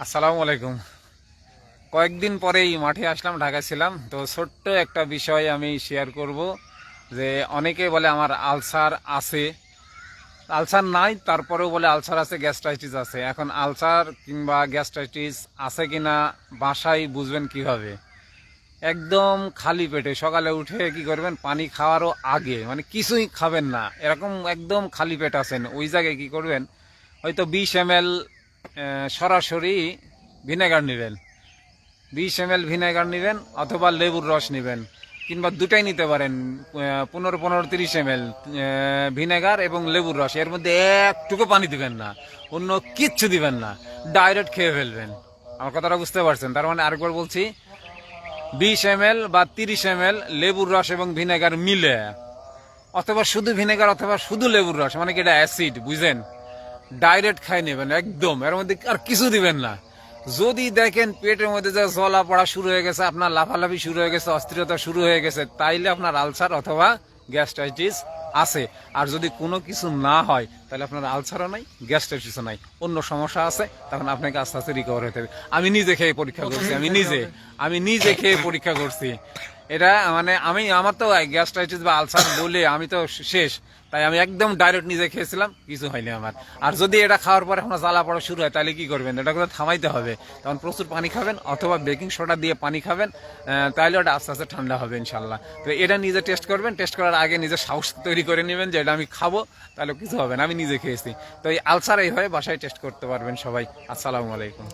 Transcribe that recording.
আসসালামু আলাইকুম। কয়েকদিন পরেই মাঠে আসলাম, ঢাকা ছিলাম তো। ছোট্ট একটা বিষয় আমি শেয়ার করব যে অনেকে বলে আমার আলসার আছে, আলসার নাই, তারপরেও বলে আলসার আছে, গ্যাস্ট্রাইটিস আছে। এখন আলসার কিংবা গ্যাস্ট্রাইটিস আছে কিনা বাসায় বুঝবেন কিভাবে? একদম খালি পেটে সকালে উঠে কি করবেন, পানি খাওয়ারও আগে মানে কিছুই খাবেন না, এরকম একদম খালি পেট আছেন, ওই জায়গায় কি করবেন, হয়তো 20 ml সরাসরি ভিনেগার নেবেন। 20 ml ভিনেগার নেবেন অথবা লেবুর রস নেবেন, কিংবা দুটাই নিতে পারেন। 15-15-30 ml ভিনেগার এবং লেবুর রস, এর মধ্যে একটুকু পানি দিবেন না, অন্য কিচ্ছু দিবেন না, ডাইরেক্ট খেয়ে ফেলবেন। আমার কথাটা বুঝতে পারছেন? তার মানে আরেকবার বলছি, 20 ml বা 30 ml লেবুর রস এবং ভিনেগার মিলে, অথবা শুধু ভিনেগার অথবা শুধু লেবুর রস, মানে কি এটা অ্যাসিড, বুঝেন? ডাইরেক্ট খাই নেবেন একদম, এর মধ্যে আর কিছু দিবেন না। যদি দেখেন পেটের মধ্যে যে জ্বলা পড়া শুরু হয়ে গেছে, আপনার লাফালাফি শুরু হয়ে গেছে, অস্থিরতা শুরু হয়ে গেছে, তাইলে আপনার আলসার অথবা গ্যাস্ট্রাইটিস আছে। আর যদি কোনো কিছু না হয় তাহলে আপনার আলসারও নাই, গ্যাস্ট্রাইটিসও নাই, অন্য সমস্যা আছে, তখন আপনাকে আস্তে আস্তে রিকভার হতে হবে। আমি নিজে খেয়ে পরীক্ষা করছি, আমি নিজে খেয়ে পরীক্ষা করছি। এটা মানে আমার তো গ্যাস্ট্রাইটিস বা আলসার বলে আমি তো শেষ, তাই আমি একদম ডাইরেক্ট নিজে খেয়েছিলাম, কিছু হয়নি আমার। আর যদি এটা খাওয়ার পরে আপনার জ্বালা পড়া শুরু হয় তাহলে কি করবেন? এটা করে থামাইতে হবে, তখন প্রচুর পানি খাবেন অথবা বেকিং সোডা দিয়ে পানি খাবেন, তাহলে ওটা আস্তে আস্তে ঠান্ডা হবে ইনশাল্লাহ। তো এটা নিজে টেস্ট করবেন, টেস্ট করার আগে নিজে সাহস তৈরি করে নেবেন যে এটা আমি খাবো, তাহলে কিছু হবে না, আমি নিজে খেয়েছি। তো এই আলসার এইভাবে বাসায় টেস্ট করতে পারবেন সবাই। আসসালামু আলাইকুম।